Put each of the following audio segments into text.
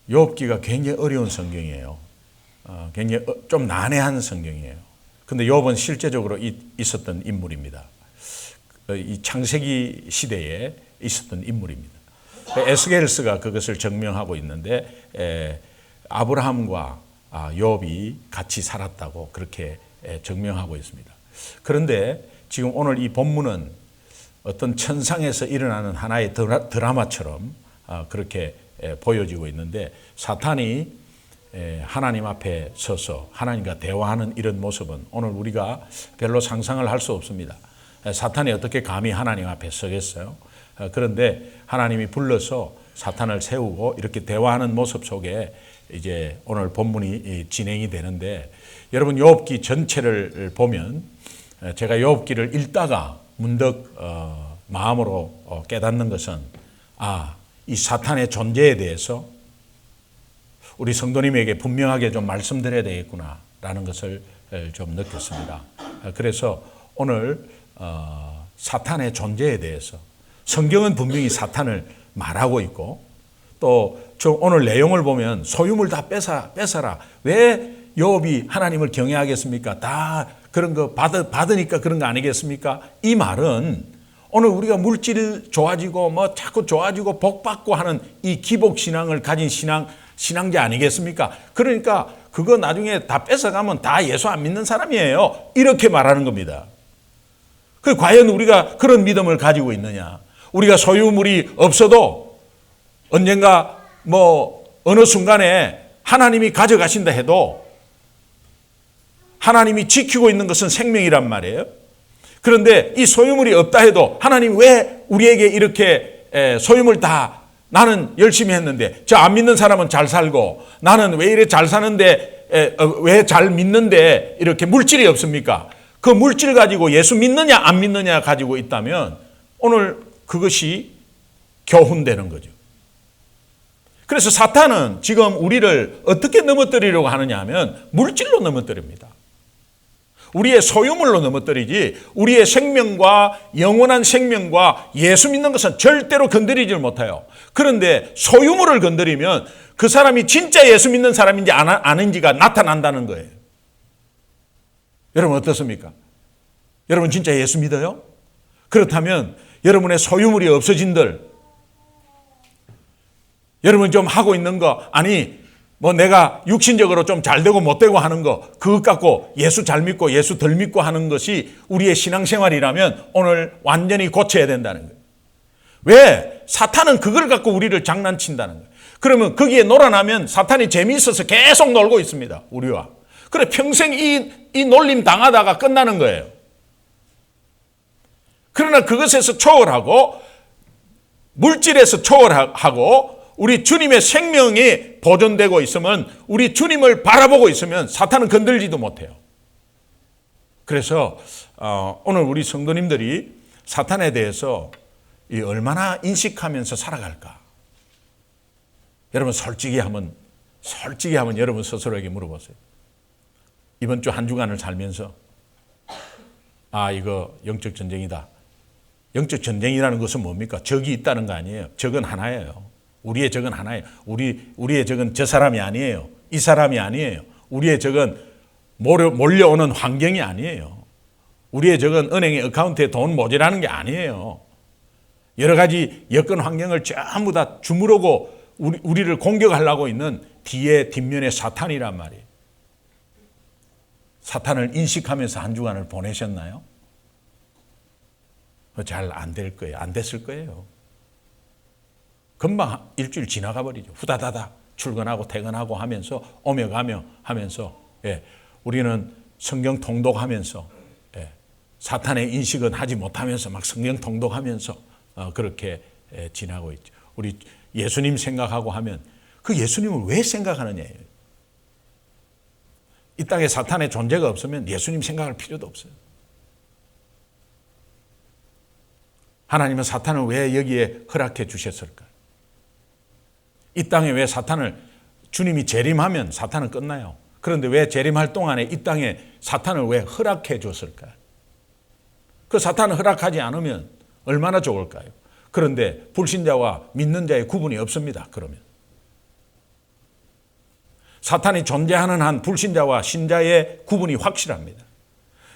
욥기가 굉장히 어려운 성경이에요. 굉장히 좀 난해한 성경이에요. 근데 욥은 실제적으로 있었던 인물입니다. 이 창세기 시대에 있었던 인물입니다. 에스겔서가 그것을 증명하고 있는데 아브라함과 욥이 같이 살았다고 그렇게 증명하고 있습니다. 그런데 지금 오늘 이 본문은 어떤 천상에서 일어나는 하나의 드라마처럼 그렇게 보여지고 있는데, 사탄이 하나님 앞에 서서 하나님과 대화하는 이런 모습은 오늘 우리가 별로 상상을 할 수 없습니다. 사탄이 어떻게 감히 하나님 앞에 서겠어요? 그런데 하나님이 불러서 사탄을 세우고 이렇게 대화하는 모습 속에 이제 오늘 본문이 진행이 되는데, 여러분 욥기 전체를 보면, 제가 욥기를 읽다가 문득 마음으로 깨닫는 것은, 이 사탄의 존재에 대해서 우리 성도님에게 분명하게 좀 말씀드려야 되겠구나라는 것을 좀 느꼈습니다. 그래서 오늘 사탄의 존재에 대해서, 성경은 분명히 사탄을 말하고 있고, 또 오늘 내용을 보면 소유물 다 뺏어라. 왜 욥이 하나님을 경외하겠습니까? 다 그런 거 받으니까 그런 거 아니겠습니까? 이 말은 오늘 우리가 물질 좋아지고 뭐 자꾸 좋아지고 복 받고 하는 이 기복 신앙을 가진 신앙자 아니겠습니까? 그러니까 그거 나중에 다 뺏어가면 다 예수 안 믿는 사람이에요. 이렇게 말하는 겁니다. 그 과연 우리가 그런 믿음을 가지고 있느냐? 우리가 소유물이 없어도 언젠가 어느 순간에 하나님이 가져가신다 해도 하나님이 지키고 있는 것은 생명이란 말이에요. 그런데 이 소유물이 없다 해도 하나님 왜 우리에게 이렇게 소유물 다, 나는 열심히 했는데 저 안 믿는 사람은 잘 살고 나는 왜 이래 잘 사는데 왜 잘 믿는데 이렇게 물질이 없습니까? 그 물질 가지고 예수 믿느냐 안 믿느냐 가지고 있다면 오늘 그것이 교훈되는 거죠. 그래서 사탄은 지금 우리를 어떻게 넘어뜨리려고 하느냐 하면 물질로 넘어뜨립니다. 우리의 소유물로 넘어뜨리지 우리의 생명과 영원한 생명과 예수 믿는 것은 절대로 건드리지 못해요. 그런데 소유물을 건드리면 그 사람이 진짜 예수 믿는 사람인지 아닌지가 나타난다는 거예요. 여러분 어떻습니까? 여러분 진짜 예수 믿어요? 그렇다면 여러분의 소유물이 없어진들, 여러분 좀 하고 있는 거, 내가 육신적으로 좀 잘 되고 못 되고 하는 거, 그것 갖고 예수 잘 믿고 예수 덜 믿고 하는 것이 우리의 신앙생활이라면 오늘 완전히 고쳐야 된다는 거예요. 왜? 사탄은 그걸 갖고 우리를 장난친다는 거예요. 그러면 거기에 놀아나면 사탄이 재미있어서 계속 놀고 있습니다. 우리와. 그래 평생 이 놀림 당하다가 끝나는 거예요. 그러나 그것에서 초월하고 물질에서 초월하고 우리 주님의 생명이 보존되고 있으면, 우리 주님을 바라보고 있으면 사탄은 건들지도 못해요. 그래서 오늘 우리 성도님들이 사탄에 대해서 얼마나 인식하면서 살아갈까? 여러분 솔직히 한번 여러분 스스로에게 물어보세요. 이번 주 한 주간을 살면서 이거 영적 전쟁이다. 영적 전쟁이라는 것은 뭡니까? 적이 있다는 거 아니에요. 적은 하나예요. 우리의 적은 하나예요. 우리의 적은 저 사람이 아니에요. 이 사람이 아니에요. 우리의 적은 몰려오는 환경이 아니에요. 우리의 적은 은행의 어카운트에 돈 모자라는 게 아니에요. 여러 가지 여건 환경을 전부 다 주무르고 우리를 공격하려고 있는 뒷면에 사탄이란 말이에요. 사탄을 인식하면서 한 주간을 보내셨나요? 잘 안 될 거예요. 안 됐을 거예요. 금방 일주일 지나가 버리죠. 후다다다 출근하고 퇴근하고 하면서 오며 가며 하면서 우리는 성경 통독하면서 사탄의 인식은 하지 못하면서 막 성경 통독하면서 그렇게 지나고 있죠. 우리 예수님 생각하고 하면 그 예수님을 왜 생각하느냐예요. 이 땅에 사탄의 존재가 없으면 예수님 생각할 필요도 없어요. 하나님은 사탄을 왜 여기에 허락해 주셨을까? 이 땅에 왜 사탄을, 주님이 재림하면 사탄은 끝나요. 그런데 왜 재림할 동안에 이 땅에 사탄을 왜 허락해 줬을까? 그 사탄을 허락하지 않으면 얼마나 좋을까요? 그런데 불신자와 믿는 자의 구분이 없습니다. 그러면 사탄이 존재하는 한 불신자와 신자의 구분이 확실합니다.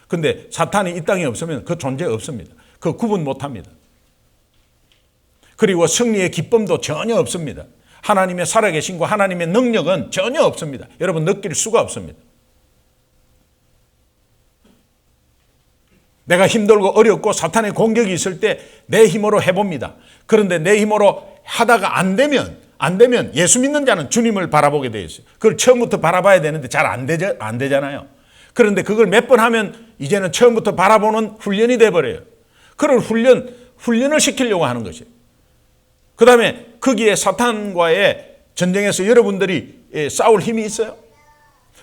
근데 사탄이 이 땅에 없으면 그 존재 없습니다. 그 구분 못합니다. 그리고 승리의 기쁨도 전혀 없습니다. 하나님의 살아계신과 하나님의 능력은 전혀 없습니다. 여러분 느낄 수가 없습니다. 내가 힘들고 어렵고 사탄의 공격이 있을 때 내 힘으로 해봅니다. 그런데 내 힘으로 하다가 안 되면 예수 믿는 자는 주님을 바라보게 되어 있어요. 그걸 처음부터 바라봐야 되는데 잘 안 되잖아요. 그런데 그걸 몇 번 하면 이제는 처음부터 바라보는 훈련이 돼버려요. 그걸 훈련을 시키려고 하는 것이에요. 그 다음에 거기에 사탄과의 전쟁에서 여러분들이 싸울 힘이 있어요.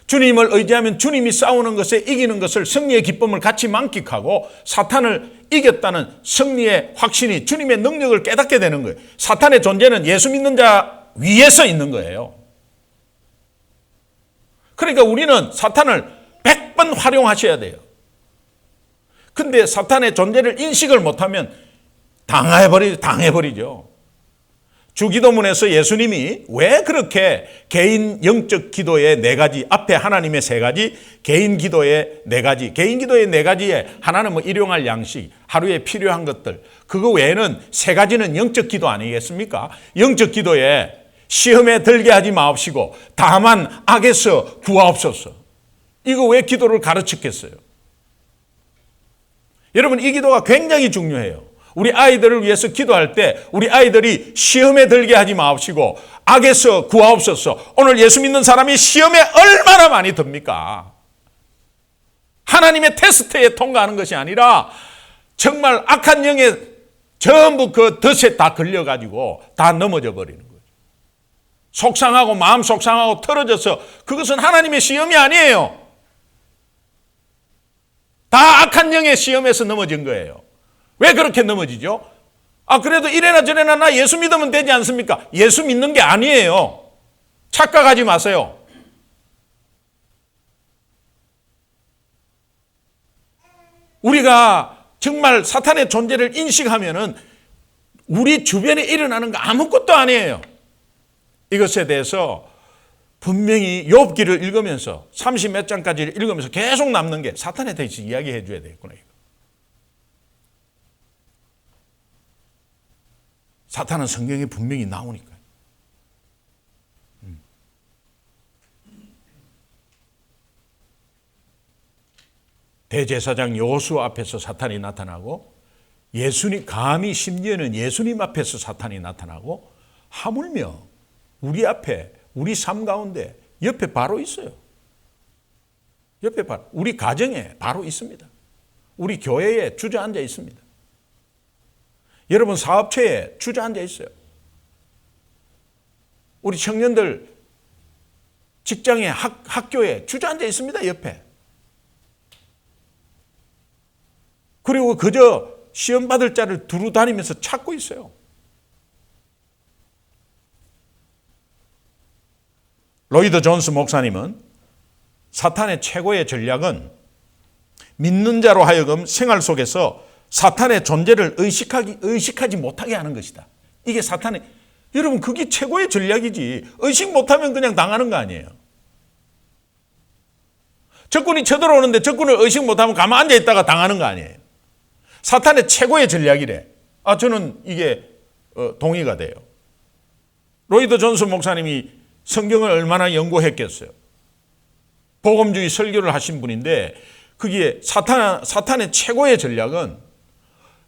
주님을 의지하면 주님이 싸우는 것에 이기는 것을 승리의 기쁨을 같이 만끽하고 사탄을 이겼다는 승리의 확신이 주님의 능력을 깨닫게 되는 거예요. 사탄의 존재는 예수 믿는 자 위에서 있는 거예요. 그러니까 우리는 사탄을 100번 활용하셔야 돼요. 근데 사탄의 존재를 인식을 못하면 당해버리죠. 주기도문에서 예수님이 왜 그렇게 개인 영적 기도의 4가지, 앞에 하나님의 3가지, 개인 기도의 4가지, 개인 기도의 4가지에 하나는 뭐 일용할 양식, 하루에 필요한 것들, 그거 외에는 3가지는 영적 기도 아니겠습니까? 영적 기도에 시험에 들게 하지 마옵시고 다만 악에서 구하옵소서. 이거 왜 기도를 가르쳤겠어요? 여러분 이 기도가 굉장히 중요해요. 우리 아이들을 위해서 기도할 때 우리 아이들이 시험에 들게 하지 마옵시고 악에서 구하옵소서. 오늘 예수 믿는 사람이 시험에 얼마나 많이 듭니까? 하나님의 테스트에 통과하는 것이 아니라 정말 악한 영에 전부 그 덫에 다 걸려가지고 다 넘어져 버리는 거예요. 속상하고 마음 속상하고 틀어져서 그것은 하나님의 시험이 아니에요. 다 악한 영의 시험에서 넘어진 거예요. 왜 그렇게 넘어지죠? 그래도 이래나 저래나 나 예수 믿으면 되지 않습니까? 예수 믿는 게 아니에요. 착각하지 마세요. 우리가 정말 사탄의 존재를 인식하면은 우리 주변에 일어나는 거 아무것도 아니에요. 이것에 대해서 분명히 욥기를 읽으면서 30몇 장까지 읽으면서 계속 남는 게 사탄에 대해서 이야기해 줘야 되겠구나. 사탄은 성경에 분명히 나오니까요. 대제사장 여호수아 앞에서 사탄이 나타나고 감히 심지어는 예수님 앞에서 사탄이 나타나고 하물며 우리 앞에 우리 삶 가운데 옆에 바로 있어요. 옆에 바로 우리 가정에 바로 있습니다. 우리 교회에 주저앉아 있습니다. 여러분 사업체에 주저앉아 있어요. 우리 청년들 직장에 학교에 주저앉아 있습니다. 옆에. 그리고 그저 시험 받을 자를 두루 다니면서 찾고 있어요. 로이드 존스 목사님은 사탄의 최고의 전략은 믿는 자로 하여금 생활 속에서 사탄의 존재를 의식하지 못하게 하는 것이다. 이게 사탄의, 여러분 그게 최고의 전략이지. 의식 못하면 그냥 당하는 거 아니에요. 적군이 쳐들어오는데 적군을 의식 못하면 가만 앉아있다가 당하는 거 아니에요. 사탄의 최고의 전략이래. 저는 이게 동의가 돼요. 로이드 존스 목사님이 성경을 얼마나 연구했겠어요. 복음주의 설교를 하신 분인데 그게 사탄의 최고의 전략은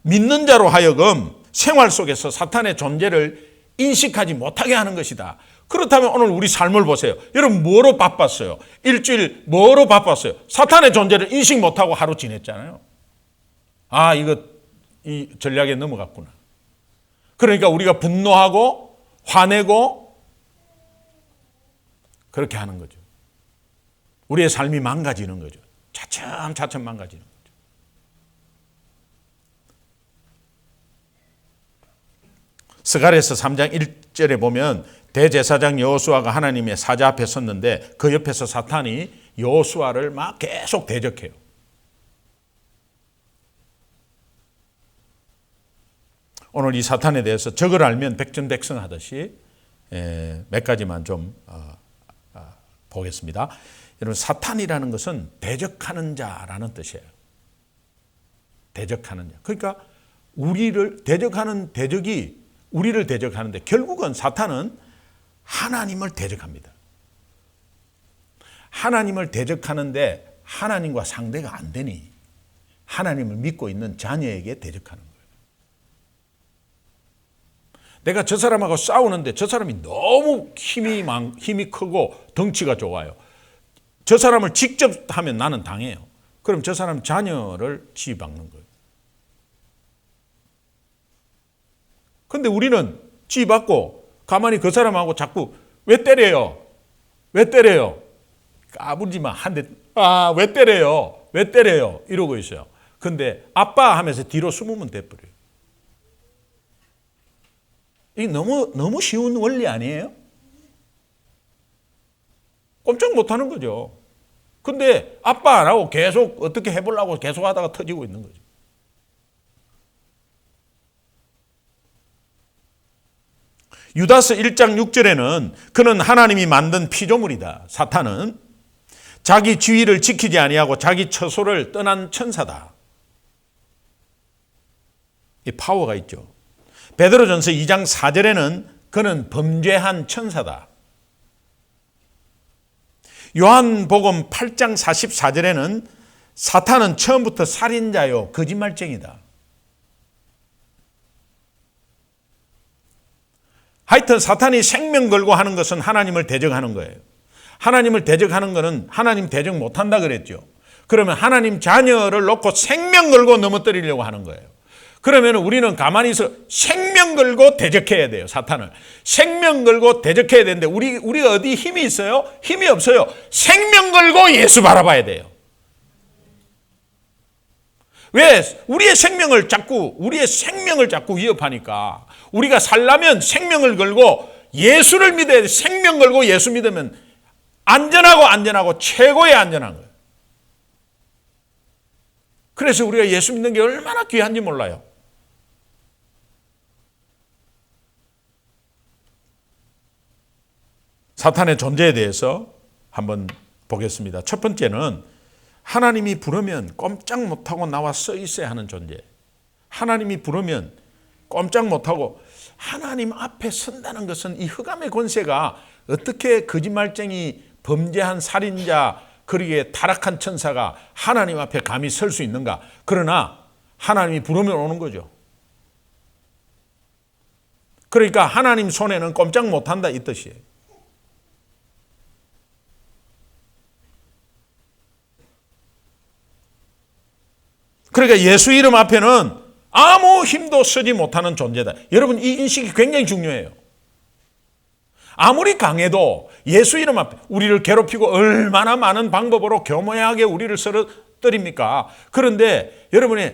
믿는 자로 하여금 생활 속에서 사탄의 존재를 인식하지 못하게 하는 것이다. 그렇다면 오늘 우리 삶을 보세요. 여러분 뭐로 바빴어요? 일주일 뭐로 바빴어요? 사탄의 존재를 인식 못하고 하루 지냈잖아요. 이 전략에 넘어갔구나. 그러니까 우리가 분노하고 화내고 그렇게 하는 거죠. 우리의 삶이 망가지는 거죠. 차츰 망가지는 거죠. 스가랴서 3장 1절에 보면 대제사장 여호수아가 하나님의 사자 앞에 섰는데 그 옆에서 사탄이 여호수아를 막 계속 대적해요. 오늘 이 사탄에 대해서 적을 알면 백전백승 하듯이 몇 가지만 좀 보겠습니다. 여러분, 사탄이라는 것은 대적하는 자라는 뜻이에요. 대적하는 자. 그러니까 우리를 대적하는 대적이 우리를 대적하는데, 결국은 사탄은 하나님을 대적합니다. 하나님을 대적하는데 하나님과 상대가 안 되니 하나님을 믿고 있는 자녀에게 대적하는 거예요. 내가 저 사람하고 싸우는데 저 사람이 너무 힘이 크고 덩치가 좋아요. 저 사람을 직접 하면 나는 당해요. 그럼 저 사람 자녀를 지휘받는 거예요. 근데 우리는 지휘받고 가만히 그 사람하고 자꾸 왜 때려요? 왜 때려요? 까불지만 한 대, 왜 때려요? 왜 때려요? 이러고 있어요. 근데 아빠 하면서 뒤로 숨으면 돼버려요. 이게 너무 쉬운 원리 아니에요? 꼼짝 못하는 거죠. 근데 아빠 안 하고 계속 어떻게 해보려고 계속 하다가 터지고 있는 거죠. 유다서 1장 6절에는 그는 하나님이 만든 피조물이다. 사탄은 자기 지위를 지키지 아니하고 자기 처소를 떠난 천사다. 이 파워가 있죠. 베드로전서 2장 4절에는 그는 범죄한 천사다. 요한복음 8장 44절에는 사탄은 처음부터 살인자요 거짓말쟁이다. 하여튼 사탄이 생명 걸고 하는 것은 하나님을 대적하는 거예요. 하나님을 대적하는 것은 하나님 대적 못한다 그랬죠. 그러면 하나님 자녀를 놓고 생명 걸고 넘어뜨리려고 하는 거예요. 그러면 우리는 가만히 있어 생명 걸고 대적해야 돼요. 사탄을. 생명 걸고 대적해야 되는데 우리가 어디 힘이 있어요? 힘이 없어요. 생명 걸고 예수 바라봐야 돼요. 왜? 우리의 생명을 자꾸 위협하니까. 우리가 살려면 생명을 걸고 예수를 믿어야 돼. 생명 걸고 예수 믿으면 안전하고 최고의 안전한 거예요. 그래서 우리가 예수 믿는 게 얼마나 귀한지 몰라요. 사탄의 존재에 대해서 한번 보겠습니다. 첫 번째는 하나님이 부르면 꼼짝 못하고 나와 서 있어야 하는 존재. 하나님이 부르면 꼼짝 못하고 하나님 앞에 선다는 것은 이 흑암의 권세가 어떻게 거짓말쟁이 범죄한 살인자 그러기에 타락한 천사가 하나님 앞에 감히 설 수 있는가. 그러나 하나님이 부르면 오는 거죠. 그러니까 하나님 손에는 꼼짝 못한다 이 뜻이에요. 그러니까 예수 이름 앞에는 아무 힘도 쓰지 못하는 존재다. 여러분 이 인식이 굉장히 중요해요. 아무리 강해도 예수 이름 앞에 우리를 괴롭히고 얼마나 많은 방법으로 교묘하게 우리를 쓰러뜨립니까? 그런데 여러분이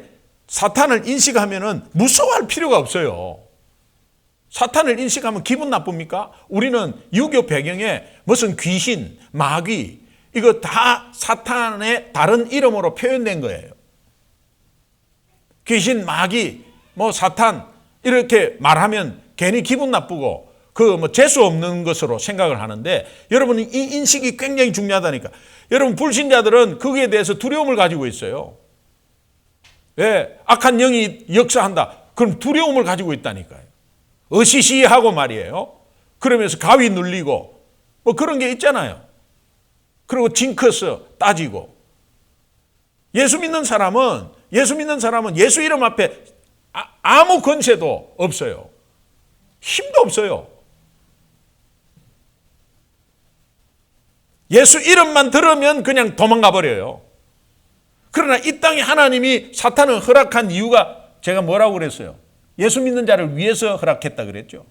사탄을 인식하면 무서워할 필요가 없어요. 사탄을 인식하면 기분 나쁩니까? 우리는 유교 배경에 무슨 귀신, 마귀 이거 다 사탄의 다른 이름으로 표현된 거예요. 귀신, 마귀, 사탄 이렇게 말하면 괜히 기분 나쁘고 재수 없는 것으로 생각을 하는데 여러분 이 인식이 굉장히 중요하다니까. 여러분 불신자들은 거기에 대해서 두려움을 가지고 있어요. 왜? 악한 영이 역사한다. 그럼 두려움을 가지고 있다니까요. 으시시하고 말이에요. 그러면서 가위 눌리고 그런 게 있잖아요. 그리고 징크스 따지고. 예수 믿는 사람은 예수 이름 앞에 아무 권세도 없어요. 힘도 없어요. 예수 이름만 들으면 그냥 도망가 버려요. 그러나 이 땅에 하나님이 사탄을 허락한 이유가 제가 뭐라고 그랬어요? 예수 믿는 자를 위해서 허락했다 그랬죠.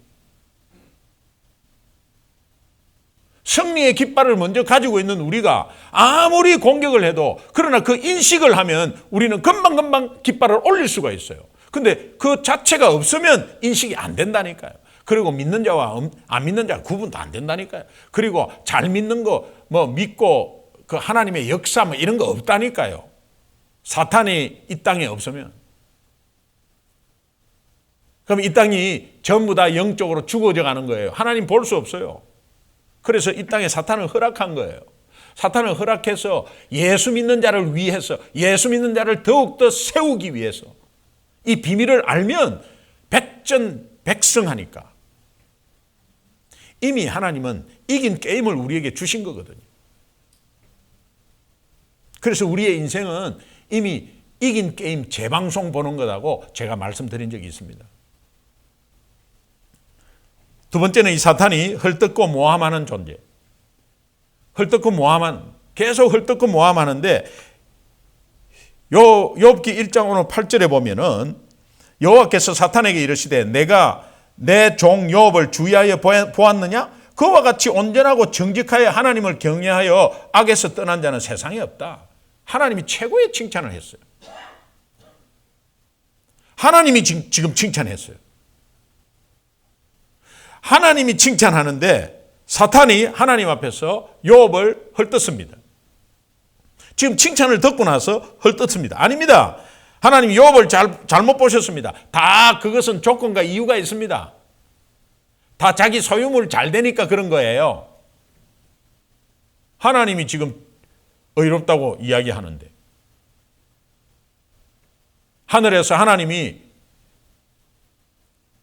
승리의 깃발을 먼저 가지고 있는 우리가 아무리 공격을 해도 그러나 그 인식을 하면 우리는 금방금방 깃발을 올릴 수가 있어요. 근데 그 자체가 없으면 인식이 안 된다니까요. 그리고 믿는 자와 안 믿는 자 구분도 안 된다니까요. 그리고 잘 믿는 거 믿고 그 하나님의 역사 이런 거 없다니까요. 사탄이 이 땅에 없으면. 그럼 이 땅이 전부 다 영적으로 죽어져 가는 거예요. 하나님 볼 수 없어요. 그래서 이 땅에 사탄을 허락한 거예요. 사탄을 허락해서 예수 믿는 자를 위해서, 예수 믿는 자를 더욱더 세우기 위해서, 이 비밀을 알면 백전백승하니까. 이미 하나님은 이긴 게임을 우리에게 주신 거거든요. 그래서 우리의 인생은 이미 이긴 게임 재방송 보는 거라고 제가 말씀드린 적이 있습니다. 두 번째는 이 사탄이 헐뜯고 모함하는 존재. 계속 헐뜯고 모함하는데, 욥기 1장 오늘 8절에 보면은 여호와께서 사탄에게 이르시되 내가 내 종 욥을 주의하여 보았느냐? 그와 같이 온전하고 정직하여 하나님을 경외하여 악에서 떠난 자는 세상에 없다. 하나님이 최고의 칭찬을 했어요. 하나님이 지금 칭찬했어요. 하나님이 칭찬하는데 사탄이 하나님 앞에서 욥을 헐뜯습니다. 지금 칭찬을 듣고 나서 헐뜯습니다. 아닙니다. 하나님이 욥을 잘못 보셨습니다. 다 그것은 조건과 이유가 있습니다. 다 자기 소유물 잘 되니까 그런 거예요. 하나님이 지금 의롭다고 이야기하는데, 하늘에서 하나님이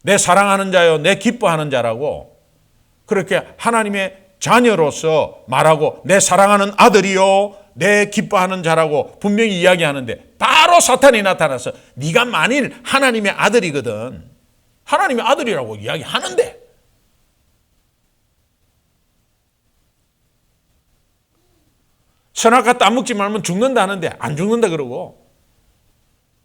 내 사랑하는 자요, 내 기뻐하는 자라고 그렇게 하나님의 자녀로서 말하고, 내 사랑하는 아들이요, 내 기뻐하는 자라고 분명히 이야기하는데, 바로 사탄이 나타나서 네가 만일 하나님의 아들이거든, 하나님의 아들이라고 이야기하는데, 선악과 따먹지 말면 죽는다 하는데 안 죽는다 그러고,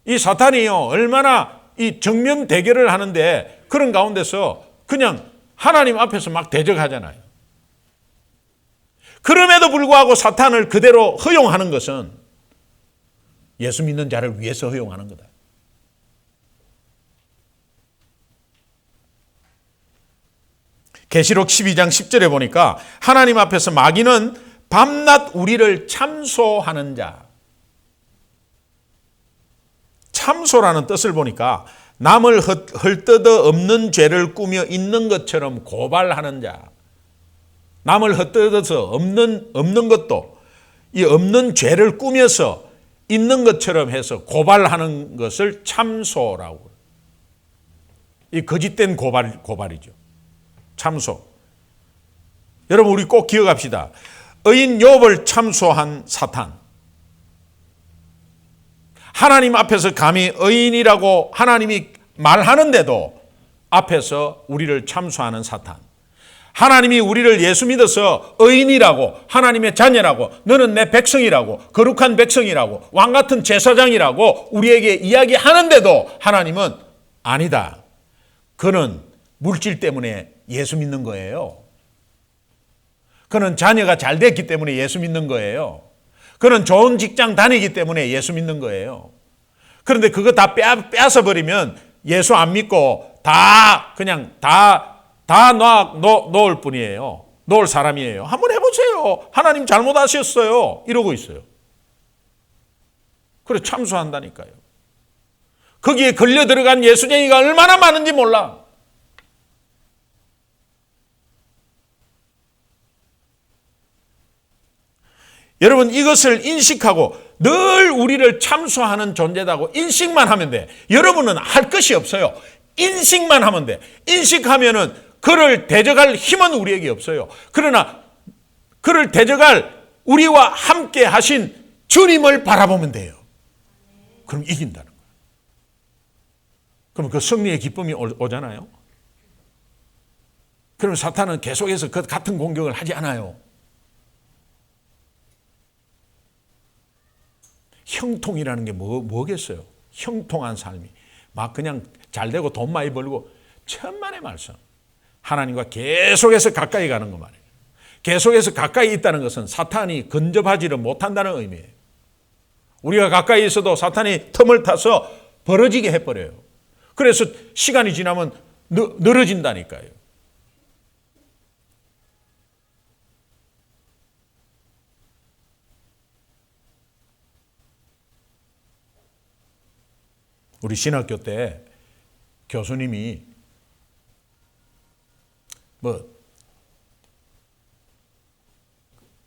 이 사탄이요 얼마나 이 정면 대결을 하는데 그런 가운데서 그냥 하나님 앞에서 막 대적하잖아요. 그럼에도 불구하고 사탄을 그대로 허용하는 것은 예수 믿는 자를 위해서 허용하는 거다. 계시록 12장 10절에 보니까 하나님 앞에서 마귀는 밤낮 우리를 참소하는 자. 참소라는 뜻을 보니까 남을 헐뜯어 없는 죄를 꾸며 있는 것처럼 고발하는 자. 남을 헐뜯어서 없는 것도 이 없는 죄를 꾸며서 있는 것처럼 해서 고발하는 것을 참소라고. 이 거짓된 고발이죠. 참소. 여러분 우리 꼭 기억합시다. 의인 욥을 참소한 사탄. 하나님 앞에서 감히 의인이라고 하나님이 말하는데도 앞에서 우리를 참소하는 사탄. 하나님이 우리를 예수 믿어서 의인이라고, 하나님의 자녀라고, 너는 내 백성이라고, 거룩한 백성이라고, 왕같은 제사장이라고 우리에게 이야기하는데도 하나님은 아니다. 그는 물질 때문에 예수 믿는 거예요. 그는 자녀가 잘 됐기 때문에 예수 믿는 거예요. 그는 좋은 직장 다니기 때문에 예수 믿는 거예요. 그런데 그거 다 빼앗아 버리면 예수 안 믿고 그냥 놓을 뿐이에요. 놓을 사람이에요. 한번 해보세요. 하나님 잘못하셨어요. 이러고 있어요. 그래 참소한다니까요. 거기에 걸려 들어간 예수쟁이가 얼마나 많은지 몰라. 여러분 이것을 인식하고 늘 우리를 참소하는 존재다고 인식만 하면 돼. 여러분은 할 것이 없어요. 인식만 하면 돼. 인식하면은 그를 대적할 힘은 우리에게 없어요. 그러나 그를 대적할 우리와 함께 하신 주님을 바라보면 돼요. 그럼 이긴다는 거예요. 그럼 그 승리의 기쁨이 오잖아요. 그럼 사탄은 계속해서 그 같은 공격을 하지 않아요. 형통이라는 게 뭐겠어요? 형통한 삶이. 막 그냥 잘 되고 돈 많이 벌고 천만의 말씀. 하나님과 계속해서 가까이 가는 거 말이에요. 계속해서 가까이 있다는 것은 사탄이 근접하지를 못한다는 의미예요. 우리가 가까이 있어도 사탄이 틈을 타서 벌어지게 해버려요. 그래서 시간이 지나면 늘어진다니까요. 우리 신학교 때 교수님이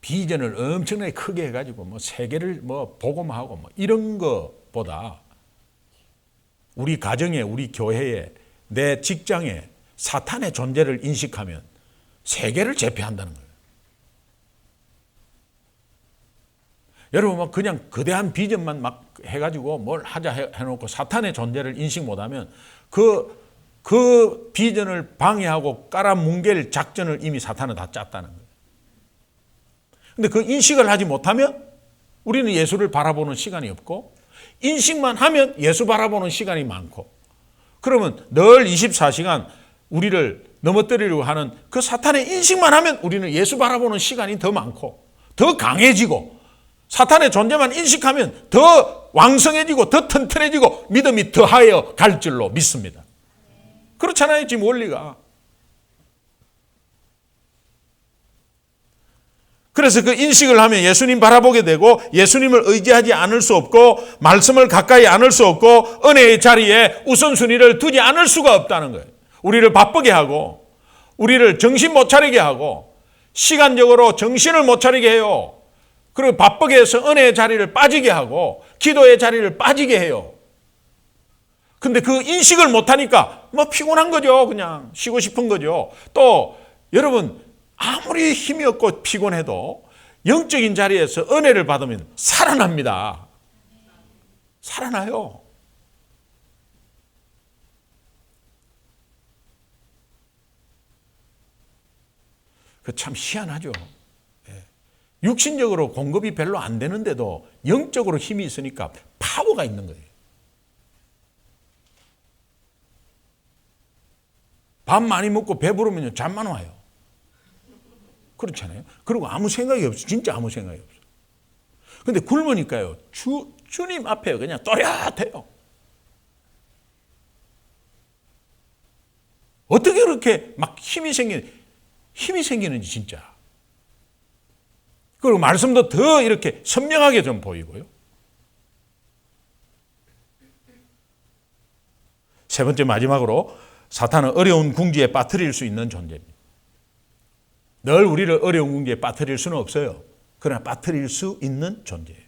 비전을 엄청나게 크게 해가지고 뭐 세계를 뭐 복음하고 뭐 이런 것보다 우리 가정에, 우리 교회에, 내 직장에 사탄의 존재를 인식하면 세계를 제패한다는 거예요. 여러분 막 그냥 거대한 비전만 막 해가지고 뭘 하자 해놓고 사탄의 존재를 인식 못하면 그 비전을 방해하고 깔아뭉갤 작전을 이미 사탄은 다 짰다는 거예요. 근데 그 인식을 하지 못하면 우리는 예수를 바라보는 시간이 없고, 인식만 하면 예수 바라보는 시간이 많고, 그러면 늘 24시간 우리를 넘어뜨리려고 하는 그 사탄의 인식만 하면 우리는 예수 바라보는 시간이 더 많고 더 강해지고, 사탄의 존재만 인식하면 더 왕성해지고 더 튼튼해지고 믿음이 더하여 갈 줄로 믿습니다. 그렇잖아요, 지금 원리가. 그래서 그 인식을 하면 예수님 바라보게 되고, 예수님을 의지하지 않을 수 없고, 말씀을 가까이 안을 수 없고, 은혜의 자리에 우선순위를 두지 않을 수가 없다는 거예요. 우리를 바쁘게 하고, 우리를 정신 못 차리게 하고, 시간적으로 정신을 못 차리게 해요. 그리고 바쁘게 해서 은혜의 자리를 빠지게 하고, 기도의 자리를 빠지게 해요. 근데 그 인식을 못하니까 뭐 피곤한 거죠. 그냥 쉬고 싶은 거죠. 또 여러분, 아무리 힘이 없고 피곤해도 영적인 자리에서 은혜를 받으면 살아납니다. 살아나요. 그 참 희한하죠. 육신적으로 공급이 별로 안 되는데도 영적으로 힘이 있으니까 파워가 있는 거예요. 밥 많이 먹고 배부르면 잠만 와요. 그렇잖아요. 그리고 아무 생각이 없어. 진짜 아무 생각이 없어. 근데 굶으니까요, 주님 앞에 그냥 또렷해요. 어떻게 그렇게 막 힘이 생기는지 진짜. 그리고 말씀도 더 이렇게 선명하게 좀 보이고요. 세 번째, 마지막으로 사탄은 어려운 궁지에 빠뜨릴 수 있는 존재입니다. 늘 우리를 어려운 궁지에 빠뜨릴 수는 없어요. 그러나 빠뜨릴 수 있는 존재예요.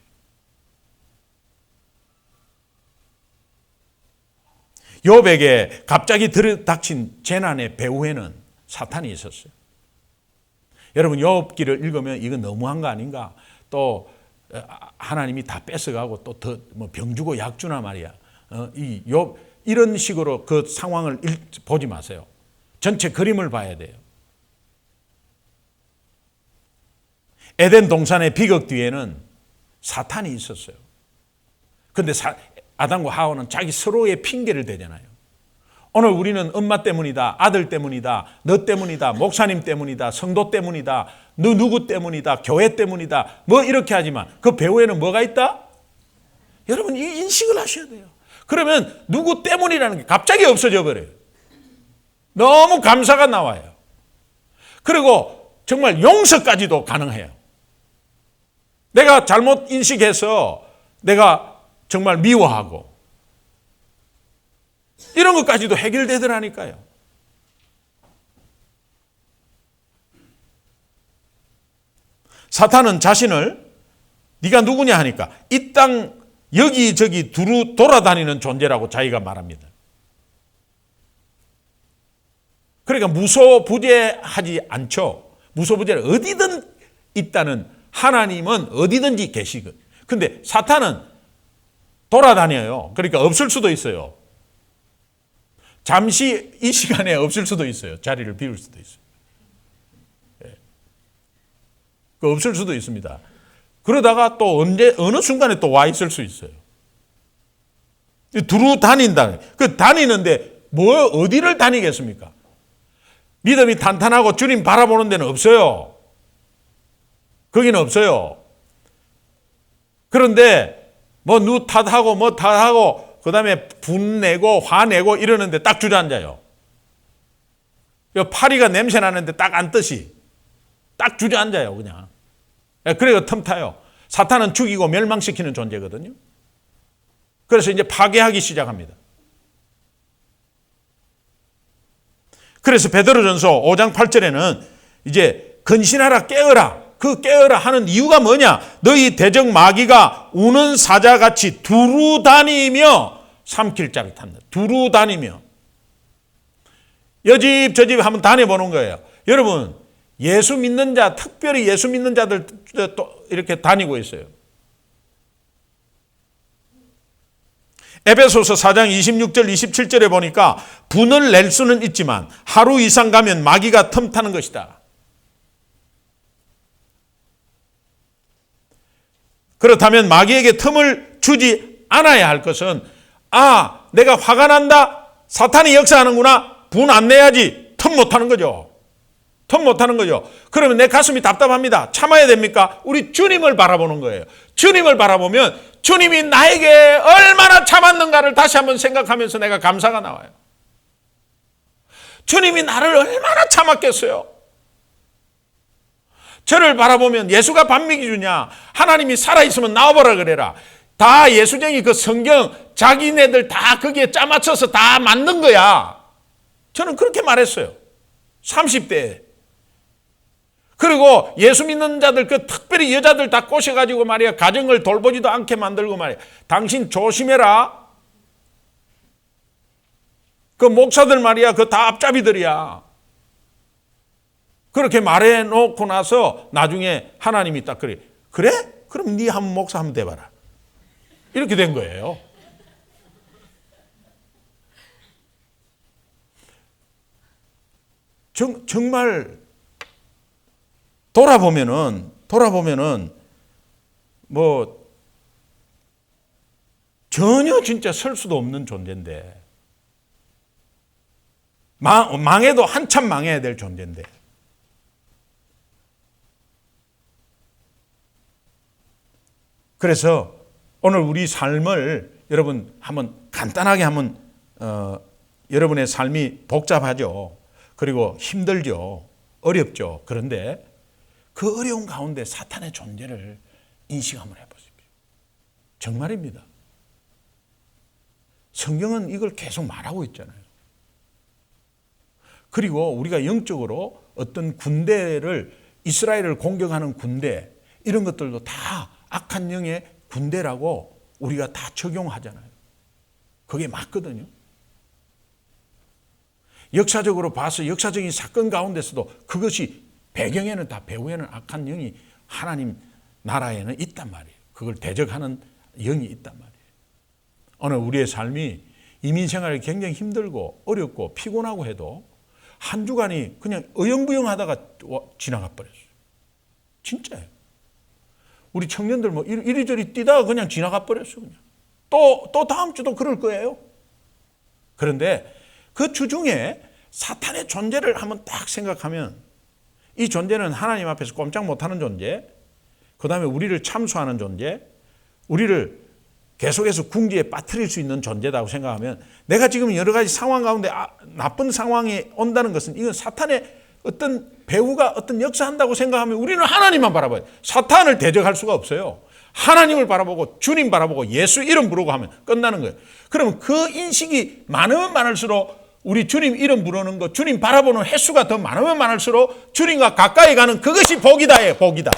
욥에게 갑자기 들이닥친 재난의 배후에는 사탄이 있었어요. 여러분, 욥기를 읽으면 이건 너무한 거 아닌가? 또 하나님이 다 뺏어가고 또 더 뭐 병주고 약주나 말이야. 이 욥 이런 식으로 그 상황을 보지 마세요. 전체 그림을 봐야 돼요. 에덴 동산의 비극 뒤에는 사탄이 있었어요. 그런데 아담과 하와는 자기 서로의 핑계를 대잖아요. 오늘 우리는 엄마 때문이다, 아들 때문이다, 너 때문이다, 목사님 때문이다, 성도 때문이다, 너 누구 때문이다, 교회 때문이다, 뭐 이렇게 하지만 그 배후에는 뭐가 있다? 여러분, 이 인식을 하셔야 돼요. 그러면 누구 때문이라는 게 갑자기 없어져 버려요. 너무 감사가 나와요. 그리고 정말 용서까지도 가능해요. 내가 잘못 인식해서 내가 정말 미워하고 이런 것까지도 해결되더라니까요. 사탄은 자신을 네가 누구냐 하니까 이 땅 여기저기 두루 돌아다니는 존재라고 자기가 말합니다. 그러니까 무소부재하지 않죠. 무소부재는 어디든 있다는, 하나님은 어디든지 계시거든. 근데 사탄은 돌아다녀요. 그러니까 없을 수도 있어요. 잠시 이 시간에 없을 수도 있어요. 자리를 비울 수도 있어요. 없을 수도 있습니다. 그러다가 또 어느 순간에 또 와 있을 수 있어요. 두루 다닌다. 그 다니는데 어디를 다니겠습니까? 믿음이 탄탄하고 주님 바라보는 데는 없어요. 거기는 없어요. 그런데 누 탓하고 뭐 탓하고 그 다음에 분내고 화내고 이러는데 딱 주저앉아요. 파리가 냄새 나는데 딱 앉듯이 딱 주저앉아요, 그냥. 그래서 틈타요. 사탄은 죽이고 멸망시키는 존재거든요. 그래서 이제 파괴하기 시작합니다. 그래서 베드로전서 5장 8절에는 이제 근신하라, 깨어라. 그 깨어라 하는 이유가 뭐냐? 너희 대적 마귀가 우는 사자같이 두루 다니며 삼킬 자를 탐다. 두루 다니며. 여집 저집 한번 다녀보는 거예요. 여러분, 예수 믿는 자, 특별히 예수 믿는 자들 또 이렇게 다니고 있어요. 에베소서 4장 26절 27절에 보니까 분을 낼 수는 있지만 하루 이상 가면 마귀가 틈타는 것이다. 그렇다면 마귀에게 틈을 주지 않아야 할 것은, 내가 화가 난다, 사탄이 역사하는구나, 분 안 내야지, 틈 못하는 거죠. 틈 못하는 거죠. 그러면 내 가슴이 답답합니다. 참아야 됩니까? 우리 주님을 바라보는 거예요. 주님을 바라보면 주님이 나에게 얼마나 참았는가를 다시 한번 생각하면서 내가 감사가 나와요. 주님이 나를 얼마나 참았겠어요. 저를 바라보면 예수가 반미기주냐, 하나님이 살아있으면 나와보라 그래라. 다 예수쟁이 그 성경 자기네들 다 거기에 짜맞춰서 다 만든 거야. 저는 그렇게 말했어요. 30대에. 그리고 예수 믿는 자들, 그 특별히 여자들 다 꼬셔가지고 말이야, 가정을 돌보지도 않게 만들고 말이야, 당신 조심해라. 그 목사들 말이야, 그 다 앞잡이들이야. 그렇게 말해놓고 나서 나중에 하나님이 딱 그래. 그럼 네 한 목사 한번 돼봐라. 이렇게 된 거예요. 정말 돌아보면은 뭐 전혀 진짜 설 수도 없는 존재인데, 망해도 한참 망해야 될 존재인데, 그래서 오늘 우리 삶을 여러분 한번 간단하게 한번 여러분의 삶이 복잡하죠. 그리고 힘들죠. 어렵죠. 그런데 그 어려운 가운데 사탄의 존재를 인식 한번 해보십시오. 정말입니다. 성경은 이걸 계속 말하고 있잖아요. 그리고 우리가 영적으로 어떤 군대를, 이스라엘을 공격하는 군대, 이런 것들도 다 악한 영의 군대라고 우리가 다 적용하잖아요. 그게 맞거든요. 역사적으로 봐서 역사적인 사건 가운데서도 그것이 배경에는 다 배후에는 악한 영이 하나님 나라에는 있단 말이에요. 그걸 대적하는 영이 있단 말이에요. 오늘 우리의 삶이 이민 생활이 굉장히 힘들고 어렵고 피곤하고 해도 한 주간이 그냥 어영부영하다가 지나가 버렸어요. 진짜예요. 우리 청년들 뭐 이리저리 뛰다가 그냥 지나가 버렸어요. 그냥. 또 다음 주도 그럴 거예요. 그런데 그 주중에 사탄의 존재를 한번 딱 생각하면, 이 존재는 하나님 앞에서 꼼짝 못하는 존재, 그 다음에 우리를 참수하는 존재, 우리를 계속해서 궁지에 빠뜨릴 수 있는 존재라고 생각하면, 내가 지금 여러 가지 상황 가운데 나쁜 상황이 온다는 것은 이건 사탄의 어떤 배후가 어떤 역사한다고 생각하면 우리는 하나님만 바라봐요. 사탄을 대적할 수가 없어요. 하나님을 바라보고 주님 바라보고 예수 이름 부르고 하면 끝나는 거예요. 그러면 그 인식이 많으면 많을수록 우리 주님 이름 부르는 것, 주님 바라보는 횟수가 더 많으면 많을수록 주님과 가까이 가는 그것이 복이다예요. 복이다.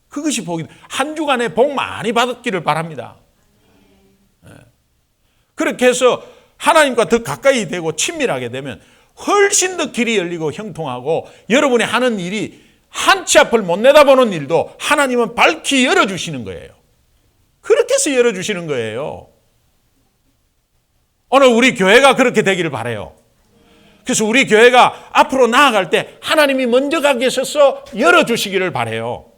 그것이 복이다. 한 주간에 복 많이 받았기를 바랍니다. 그렇게 해서 하나님과 더 가까이 되고 친밀하게 되면 훨씬 더 길이 열리고 형통하고, 여러분이 하는 일이 한 치 앞을 못 내다보는 일도 하나님은 밝히 열어주시는 거예요. 그렇게 해서 열어주시는 거예요. 오늘 우리 교회가 그렇게 되기를 바라요. 그래서 우리 교회가 앞으로 나아갈 때 하나님이 먼저 가 계셔서 열어주시기를 바라요.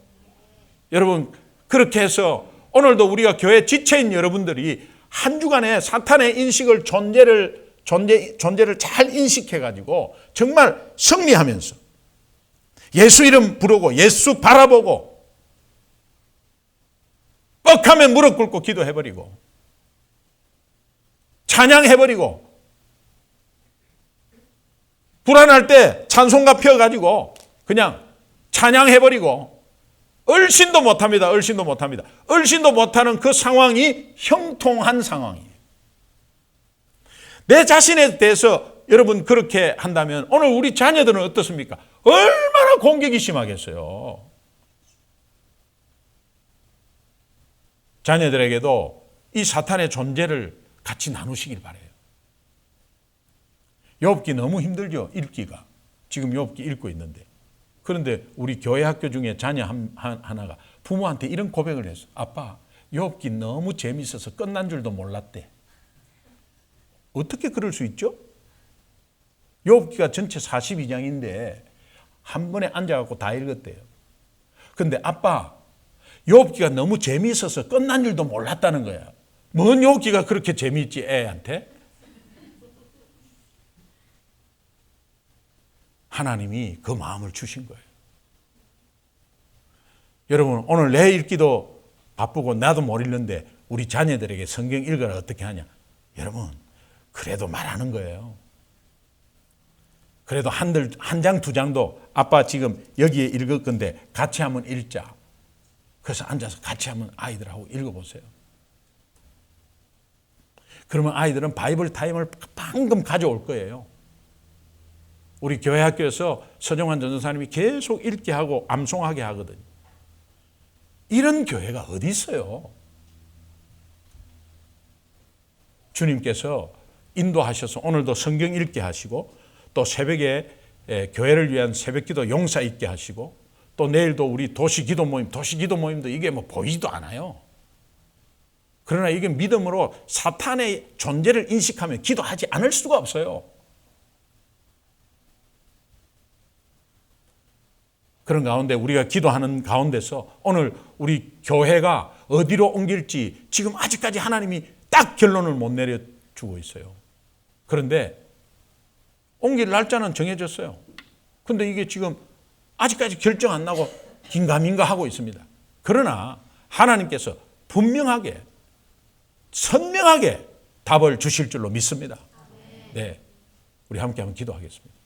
여러분, 그렇게 해서 오늘도 우리가 교회 지체인 여러분들이 한 주간에 사탄의 인식을 존재를 잘 인식해가지고 정말 승리하면서 예수 이름 부르고 예수 바라보고 뻑하면 무릎 꿇고 기도해버리고 찬양해버리고, 불안할 때 찬송가 펴가지고 그냥 찬양해버리고, 얼씬도 못합니다. 얼씬도 못합니다. 얼씬도 못하는 그 상황이 형통한 상황이에요. 내 자신에 대해서 여러분 그렇게 한다면 오늘 우리 자녀들은 어떻습니까? 얼마나 공격이 심하겠어요. 자녀들에게도 이 사탄의 존재를 같이 나누시길 바라요. 욥기 너무 힘들죠, 읽기가. 지금 욥기 읽고 있는데. 그런데 우리 교회 학교 중에 자녀 하나가 부모한테 이런 고백을 했어. 아빠, 욥기 너무 재밌어서 끝난 줄도 몰랐대. 어떻게 그럴 수 있죠? 욥기가 전체 42장인데 한 번에 앉아갖고 다 읽었대요. 근데 아빠, 욥기가 너무 재미있어서 끝난 줄도 몰랐다는 거야. 뭔 욥기가 그렇게 재미있지 애한테? 하나님이 그 마음을 주신 거예요. 여러분 오늘 내 읽기도 바쁘고 나도 못 읽는데 우리 자녀들에게 성경 읽으라 어떻게 하냐? 여러분 그래도 말하는 거예요. 그래도 한 장 두 장도 아빠 지금 여기에 읽을 건데 같이 한번 읽자. 그래서 앉아서 같이 한번 아이들하고 읽어보세요. 그러면 아이들은 바이블 타임을 방금 가져올 거예요. 우리 교회 학교에서 서정환 전도사님이 계속 읽게 하고 암송하게 하거든요. 이런 교회가 어디 있어요? 주님께서 인도하셔서 오늘도 성경 읽게 하시고 또 새벽에 교회를 위한 새벽기도 용사 있게 하시고 또 내일도 우리 도시기도 모임도 이게 뭐 보이지도 않아요. 그러나 이게 믿음으로 사탄의 존재를 인식하면 기도하지 않을 수가 없어요. 그런 가운데 우리가 기도하는 가운데서 오늘 우리 교회가 어디로 옮길지 지금 아직까지 하나님이 딱 결론을 못 내려주고 있어요. 그런데 옮길 날짜는 정해졌어요. 그런데 이게 지금 아직까지 결정 안 나고 긴가민가 하고 있습니다. 그러나 하나님께서 분명하게 선명하게 답을 주실 줄로 믿습니다. 네, 우리 함께 한번 기도하겠습니다.